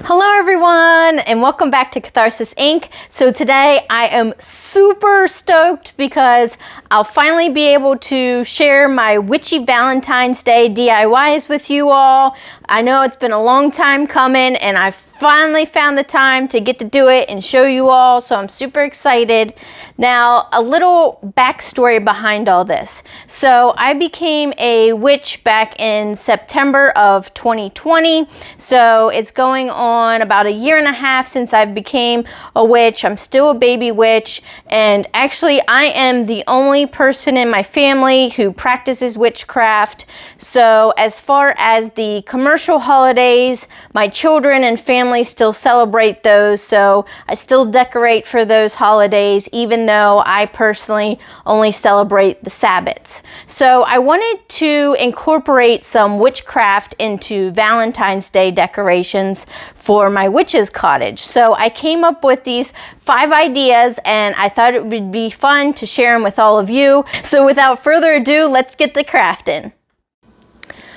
Hello everyone and welcome back to Catharsis Inc. So today I am super stoked because I'll finally be able to share my Witchy Valentine's Day DIYs with you all. I know it's been a long time coming and I finally found the time to get to do it and show you all, so I'm super excited. Now, a little backstory behind all this. So I became a witch back in September of 2020. So it's going on about a year and a half since I became a witch. I'm still a baby witch, and actually I am the only person in my family who practices witchcraft. So as far as the commercial holidays, my children and family still celebrate those, so I still decorate for those holidays, even though I personally only celebrate the Sabbats. So I wanted to incorporate some witchcraft into Valentine's Day decorations for my witch's cottage. So I came up with these 5 ideas and I thought it would be fun to share them with all of you. So without further ado, let's get to crafting.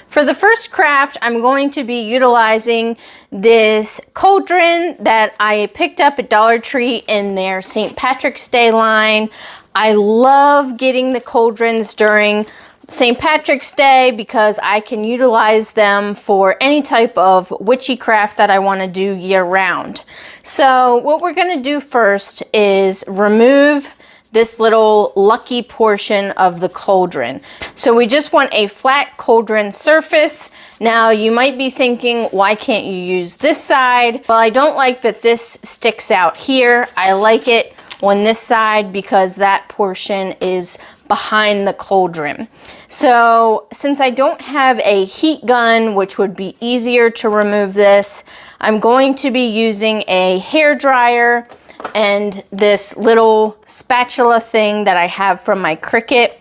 For the first craft, I'm going to be utilizing this cauldron that I picked up at Dollar Tree in their St. Patrick's Day line. I love getting the cauldrons during St. Patrick's Day because I can utilize them for any type of witchy craft that I want to do year round. So what we're going to do first is remove this little lucky portion of the cauldron. So we just want a flat cauldron surface. Now you might be thinking, why can't you use this side? Well, I don't like that this sticks out here. I like it on this side because that portion is behind the cauldron. So since I don't have a heat gun, which would be easier to remove this, I'm going to be using a hair dryer and this little spatula thing that I have from my Cricut.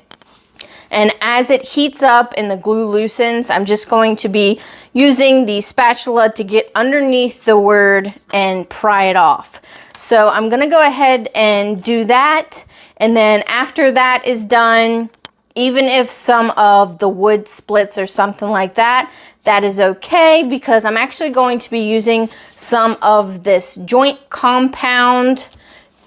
And as it heats up and the glue loosens, I'm just going to be using the spatula to get underneath the word and pry it off. So I'm gonna go ahead and do that. And then after that is done, even if some of the wood splits or something like that, that is okay because I'm actually going to be using some of this joint compound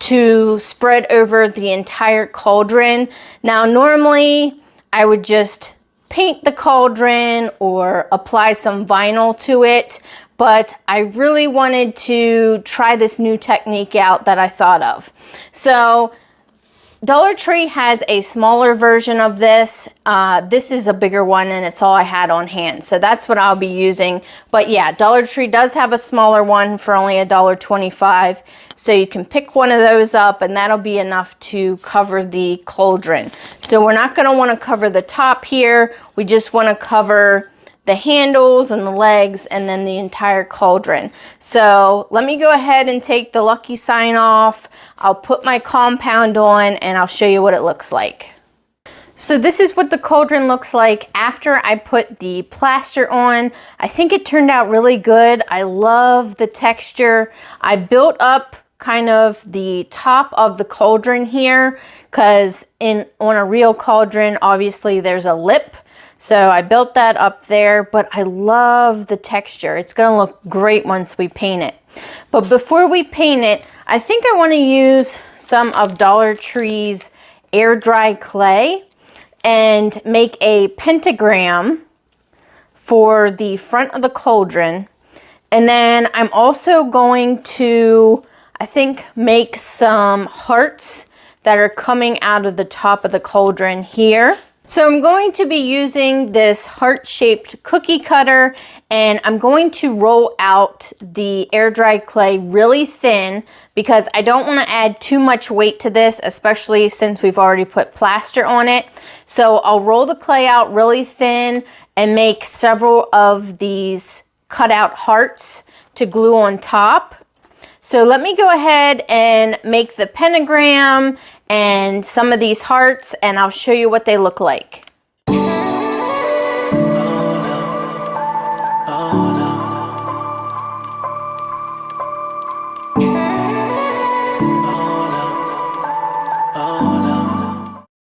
to spread over the entire cauldron. Now, normally I would just paint the cauldron or apply some vinyl to it, but I really wanted to try this new technique out that I thought of. So Dollar Tree has a smaller version of this. This is a bigger one and it's all I had on hand. So that's what I'll be using. But yeah, Dollar Tree does have a smaller one for only $1.25. So you can pick one of those up and that'll be enough to cover the cauldron. So we're not gonna wanna cover the top here. We just wanna cover the handles and the legs and then the entire cauldron. So let me go ahead and take the lucky sign off. I'll put my compound on and I'll show you what it looks like. So this is what the cauldron looks like after I put the plaster on. I think it turned out really good. I love the texture. I built up kind of the top of the cauldron here because on a real cauldron, obviously there's a lip. So I built that up there, but I love the texture. It's gonna look great once we paint it. But before we paint it, I think I wanna use some of Dollar Tree's air dry clay and make a pentagram for the front of the cauldron. And then I'm also going to, I think, make some hearts that are coming out of the top of the cauldron here. So I'm going to be using this heart-shaped cookie cutter and I'm going to roll out the air dry clay really thin because I don't want to add too much weight to this, especially since we've already put plaster on it. So I'll roll the clay out really thin and make several of these cutout hearts to glue on top. So let me go ahead and make the pentagram and some of these hearts and I'll show you what they look like.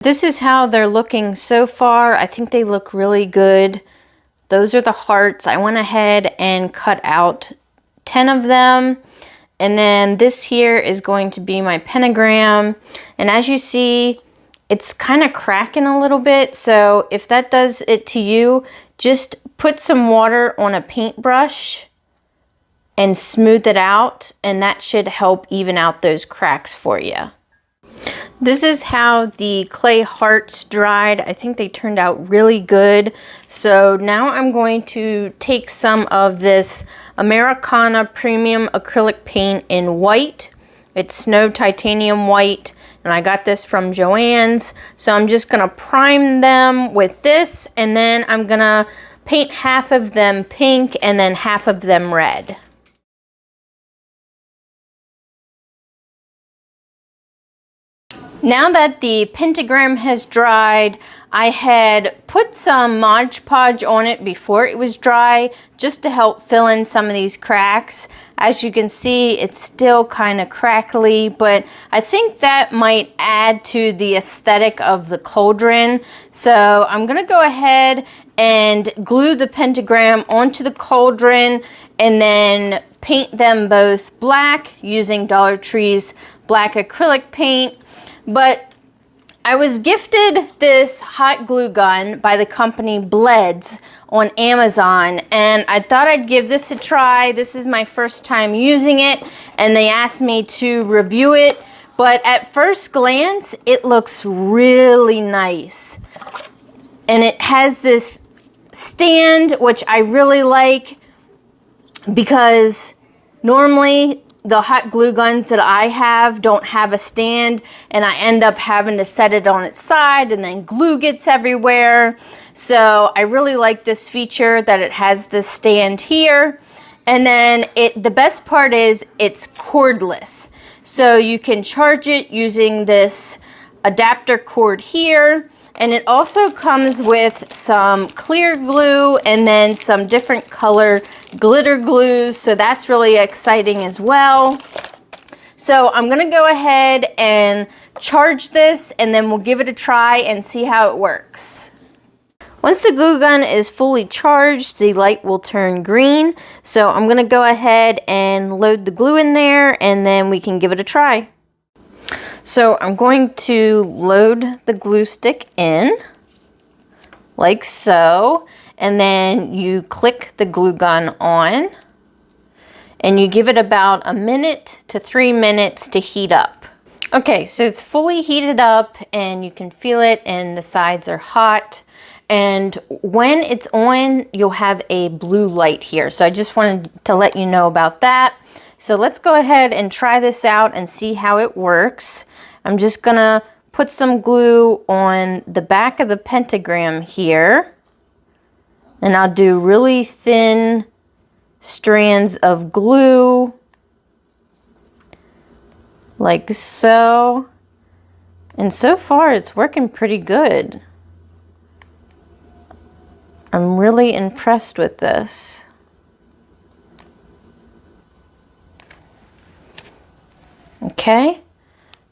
This is how they're looking so far. I think they look really good. Those are the hearts. I went ahead and cut out 10 of them. And then this here is going to be my pentagram. And as you see, it's kind of cracking a little bit. So if that does it to you, just put some water on a paintbrush and smooth it out, and that should help even out those cracks for you. This is how the clay hearts dried. I think they turned out really good. So now I'm going to take some of this Americana Premium Acrylic Paint in white. It's Snow Titanium White, and I got this from Joann's. So I'm just gonna prime them with this, and then I'm gonna paint half of them pink and then half of them red. Now that the pentagram has dried, I had put some Mod Podge on it before it was dry just to help fill in some of these cracks. As you can see, it's still kind of crackly, but I think that might add to the aesthetic of the cauldron. So I'm gonna go ahead and glue the pentagram onto the cauldron and then paint them both black using Dollar Tree's black acrylic paint. But I was gifted this hot glue gun by the company Bleds on Amazon, and I thought I'd give this a try. This is my first time using it, and they asked me to review it. But at first glance, it looks really nice. And it has this stand, which I really like, because normally the hot glue guns that I have don't have a stand, and I end up having to set it on its side and then glue gets everywhere. So I really like this feature that it has this stand here. And then the best part is it's cordless. So you can charge it using this adapter cord here. And it also comes with some clear glue and then some different color glitter glues. So that's really exciting as well. So I'm gonna go ahead and charge this, and then we'll give it a try and see how it works. Once the glue gun is fully charged, the light will turn green. So I'm gonna go ahead and load the glue in there, and then we can give it a try. So I'm going to load the glue stick in, like so, and then you click the glue gun on, and you give it about 1 minute to 3 minutes to heat up. Okay, so it's fully heated up, and you can feel it, and the sides are hot. And when it's on, you'll have a blue light here. So I just wanted to let you know about that. So let's go ahead and try this out and see how it works. I'm just gonna put some glue on the back of the pentagram here, and I'll do really thin strands of glue like so. And so far it's working pretty good. I'm really impressed with this. Okay.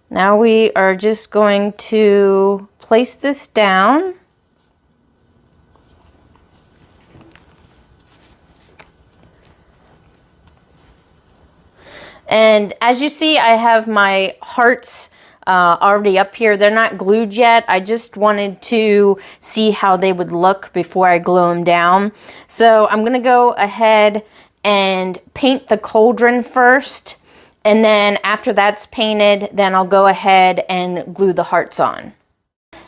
Now we are just going to place this down. And as you see, I have my hearts already up here. They're not glued yet. I just wanted to see how they would look before I glue them down. So I'm gonna go ahead and paint the cauldron first. And then after that's painted, then I'll go ahead and glue the hearts on.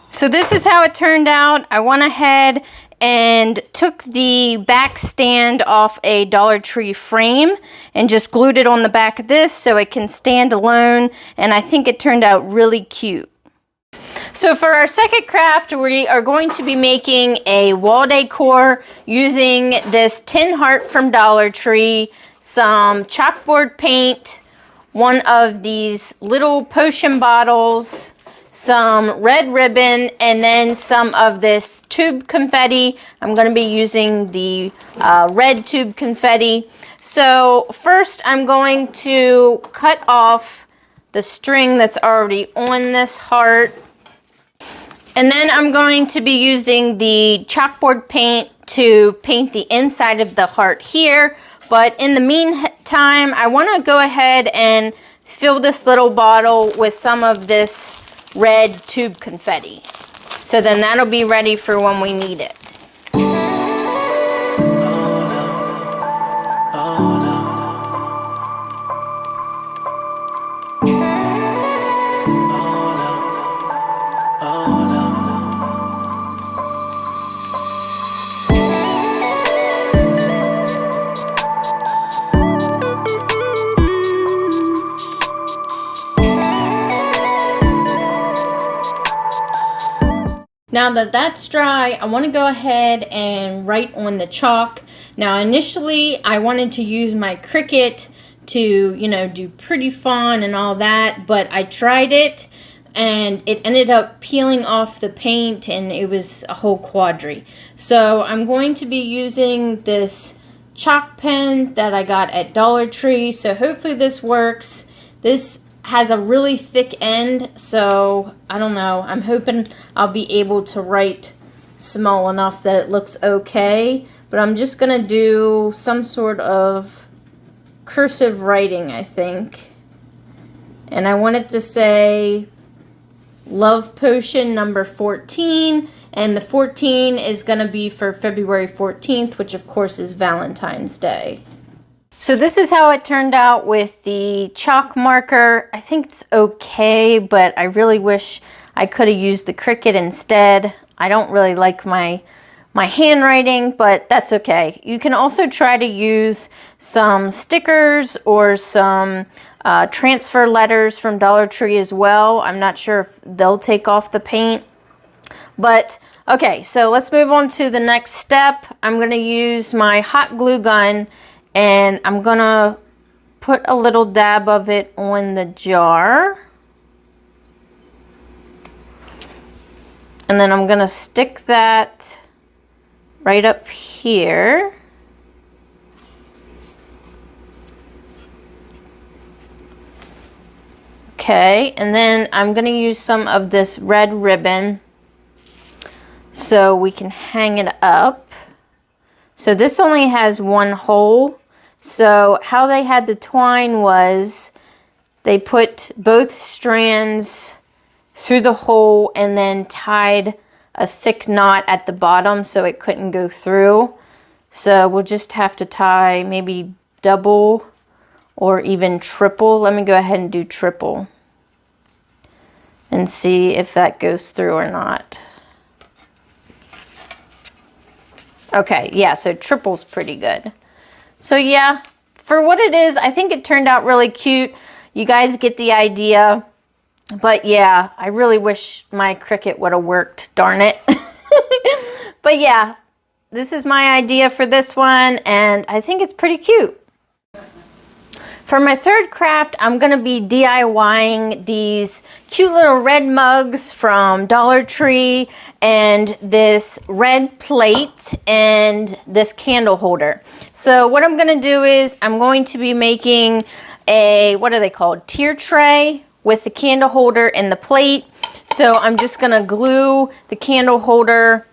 So this is how it turned out. I went ahead and took the back stand off a Dollar Tree frame and just glued it on the back of this so it can stand alone. And I think it turned out really cute. So for our second craft, we are going to be making a wall decor using this tin heart from Dollar Tree, some chalkboard paint, one of these little potion bottles, some red ribbon, and then some of this tube confetti. I'm going to be using the red tube confetti. So first I'm going to cut off the string that's already on this heart. And then I'm going to be using the chalkboard paint to paint the inside of the heart here, But in the meantime, I want to go ahead and fill this little bottle with some of this red tube confetti. So then that'll be ready for when we need it. Now that that's dry, I want to go ahead and write on the chalk. Now initially I wanted to use my Cricut to, you know, do pretty fun and all that, but I tried it and it ended up peeling off the paint and it was a whole quadri. So I'm going to be using this chalk pen that I got at Dollar Tree. So hopefully this works. This has a really thick end, so I don't know. I'm hoping I'll be able to write small enough that it looks okay. But I'm just gonna do some sort of cursive writing, I think. And I want it to say Love Potion number 14. And the 14 is gonna be for February 14th, which of course is Valentine's Day. So this is how it turned out with the chalk marker. I think it's okay, but I really wish I could have used the Cricut instead. I don't really like my handwriting, but that's okay. You can also try to use some stickers or some transfer letters from Dollar Tree as well. I'm not sure if they'll take off the paint. But okay, so let's move on to the next step. I'm gonna use my hot glue gun and I'm gonna put a little dab of it on the jar. And then I'm gonna stick that right up here. Okay, and then I'm gonna use some of this red ribbon so we can hang it up. So this only has one hole. So how they had the twine was they put both strands through the hole and then tied a thick knot at the bottom so it couldn't go through. So we'll just have to tie maybe double or even triple. Let me go ahead and do triple and see if that goes through or not. Okay, yeah, so triple's pretty good. So yeah, for what it is, I think it turned out really cute. You guys get the idea. But yeah, I really wish my Cricut would have worked, darn it. But yeah, this is my idea for this one, and I think it's pretty cute. For my third craft, I'm going to be DIYing these cute little red mugs from Dollar Tree and this red plate and this candle holder. So what I'm going to do is I'm going to be making a, what are they called? Tier tray with the candle holder and the plate. So I'm just going to glue the candle holder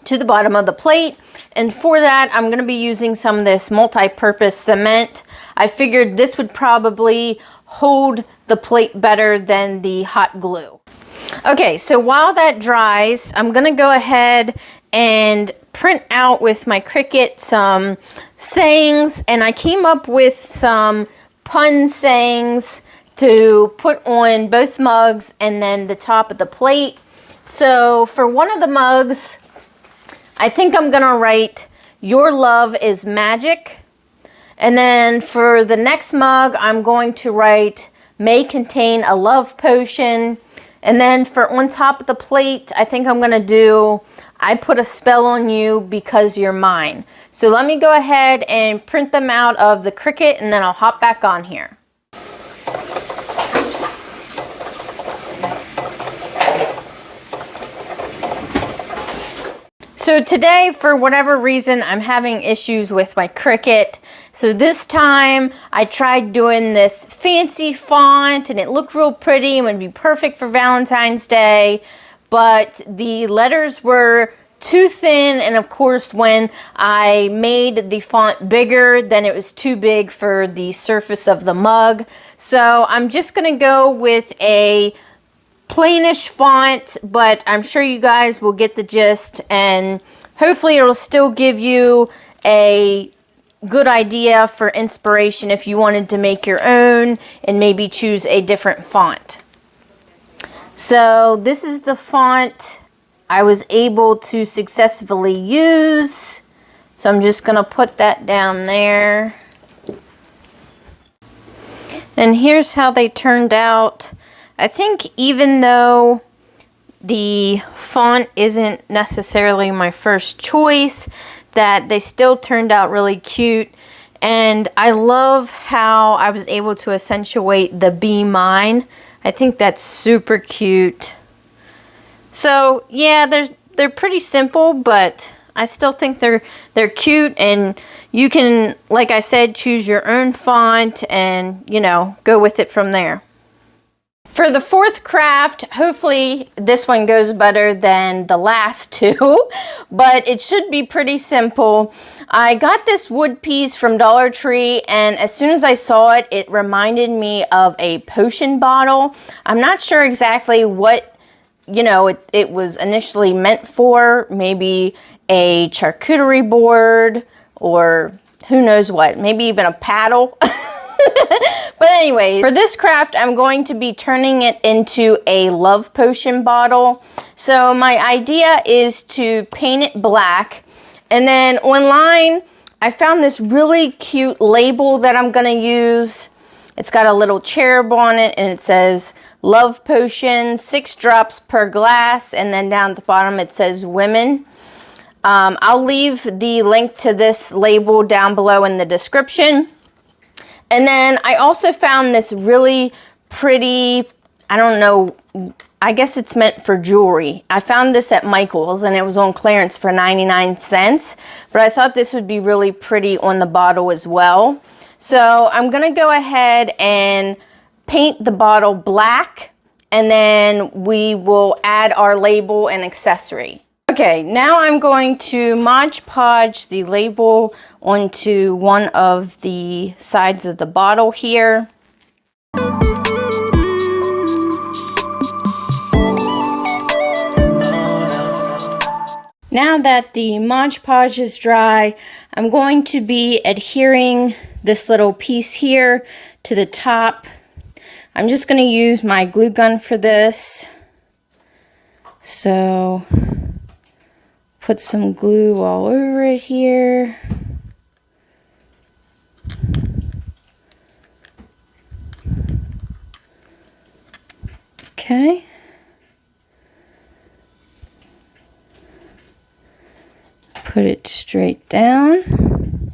to the bottom of the plate. And for that, I'm going to be using some of this multi-purpose cement. I figured this would probably hold the plate better than the hot glue. Okay, so while that dries, I'm going to go ahead and print out with my Cricut some sayings. And I came up with some pun sayings to put on both mugs and then the top of the plate. So for one of the mugs, I think I'm gonna write, "Your love is magic." And then for the next mug, I'm going to write, "May contain a love potion." And then for on top of the plate, I think I'm gonna do, "I put a spell on you because you're mine." So let me go ahead and print them out of the Cricut and then I'll hop back on here. So today, for whatever reason, I'm having issues with my Cricut. So this time, I tried doing this fancy font and it looked real pretty and would be perfect for Valentine's Day. But the letters were too thin, and of course when I made the font bigger, then it was too big for the surface of the mug. So I'm just gonna go with a plainish font, but I'm sure you guys will get the gist, and hopefully it'll still give you a good idea for inspiration if you wanted to make your own and maybe choose a different font. So this is the font I was able to successfully use. So I'm just going to put that down there. And here's how they turned out. I think even though the font isn't necessarily my first choice, that they still turned out really cute. And I love how I was able to accentuate the Be Mine. I think that's super cute. So yeah, they're pretty simple, but I still think they're cute, and you can, like I said, choose your own font and, you know, go with it from there. For the fourth craft, hopefully this one goes better than the last two, but it should be pretty simple. I got this wood piece from Dollar Tree, and as soon as I saw it, it reminded me of a potion bottle. I'm not sure exactly what, you know, it was initially meant for. Maybe a charcuterie board, or who knows what, maybe even a paddle. But anyway, for this craft, I'm going to be turning it into a love potion bottle. So my idea is to paint it black. And then online, I found this really cute label that I'm going to use. It's got a little cherub on it, and it says love potion, 6 drops per glass. And then down at the bottom, it says women. I'll leave the link to this label down below in the description. And then I also found this really pretty, I don't know, I guess it's meant for jewelry. I found this at Michael's, and it was on clearance for 99 cents. But I thought this would be really pretty on the bottle as well. So I'm going to go ahead and paint the bottle black, and then we will add our label and accessory. Okay, now I'm going to Mod Podge the label onto one of the sides of the bottle here. Now that the Mod Podge is dry, I'm going to be adhering this little piece here to the top. I'm just going to use my glue gun for this. So put some glue all over it here. Okay. Put it straight down.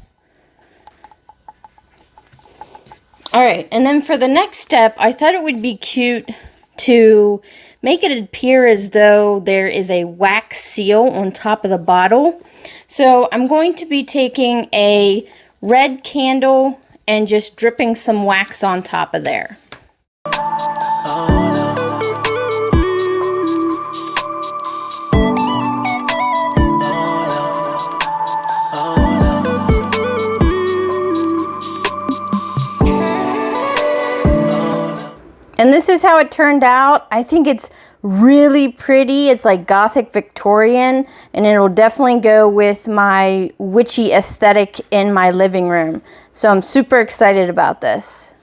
All right, and then for the next step, I thought it would be cute to make it appear as though there is a wax seal on top of the bottle. So I'm going to be taking a red candle and just dripping some wax on top of there. And this is how it turned out. I think it's really pretty. It's like Gothic Victorian, and it'll definitely go with my witchy aesthetic in my living room. So I'm super excited about this.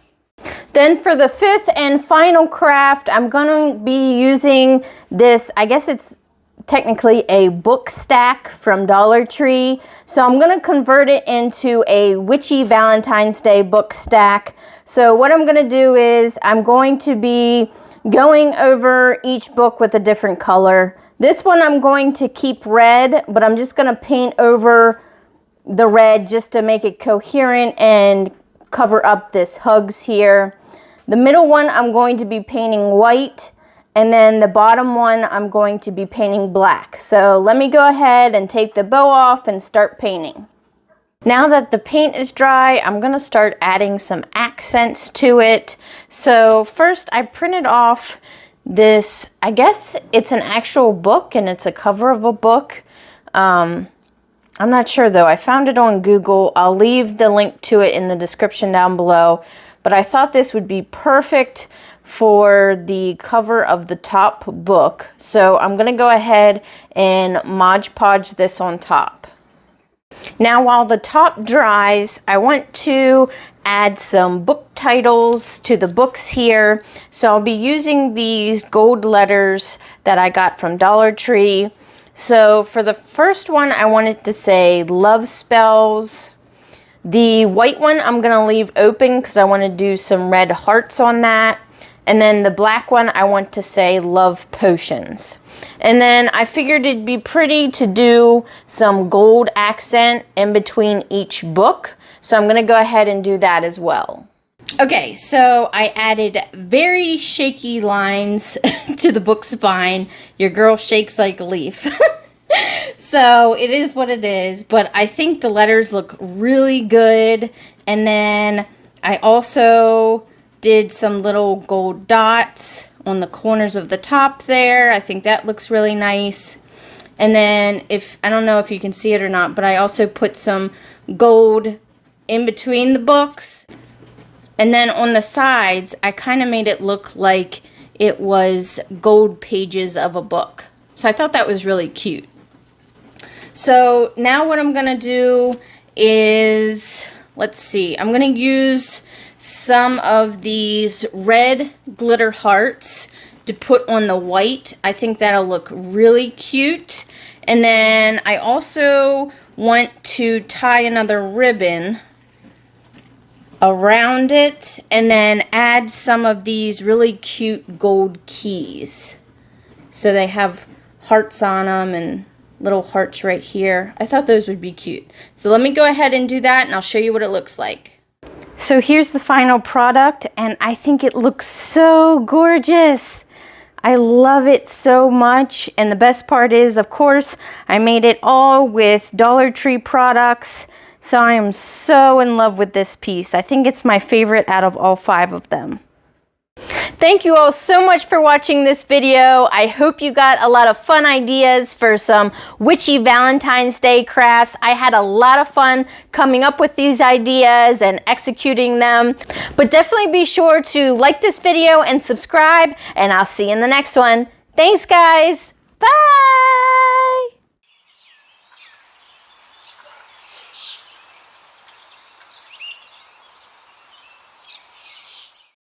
Then for the fifth and final craft, I'm going to be using this, I guess it's technically a book stack from Dollar Tree. So I'm going to convert it into a Witchy Valentine's Day book stack. So what I'm going to do is I'm going to be going over each book with a different color. This one I'm going to keep red, but I'm just going to paint over the red just to make it coherent and cover up this hugs here. The middle one I'm going to be painting white, and then the bottom one I'm going to be painting black. So let me go ahead and take the bow off and start painting. Now that the paint is dry, I'm going to start adding some accents to it. So first I printed off this, I guess it's an actual book and it's a cover of a book. I'm not sure though. I found it on Google. I'll leave the link to it in the description down below. But I thought this would be perfect for the cover of the top book. So I'm going to go ahead and Mod Podge this on top. Now while the top dries, I want to add some book titles to the books here. So I'll be using these gold letters that I got from Dollar Tree. So for the first one, I wanted to say Love Spells. The white one I'm going to leave open because I want to do some red hearts on that. And then the black one, I want to say Love Potions. And then I figured it'd be pretty to do some gold accent in between each book. So I'm going to go ahead and do that as well. Okay, so I added very shaky lines to the book spine. Your girl shakes like a leaf. So it is what it is, but I think the letters look really good. And then I also did some little gold dots on the corners of the top there. I think that looks really nice. And then I don't know if you can see it or not, but I also put some gold in between the books. And then on the sides, I kind of made it look like it was gold pages of a book. So I thought that was really cute. So now what I'm going to do is, let's see, I'm going to use some of these red glitter hearts to put on the white. I think that'll look really cute. And then I also want to tie another ribbon around it and then add some of these really cute gold keys. So they have hearts on them and little hearts right here. I thought those would be cute. So let me go ahead and do that and I'll show you what it looks like. So here's the final product and I think it looks so gorgeous. I love it so much, and the best part is, of course, I made it all with Dollar Tree products. So I am so in love with this piece. I think it's my favorite out of all 5 of them. Thank you all so much for watching this video. I hope you got a lot of fun ideas for some Witchy Valentine's Day crafts. I had a lot of fun coming up with these ideas and executing them. But definitely be sure to like this video and subscribe, and I'll see you in the next one. Thanks, guys. Bye!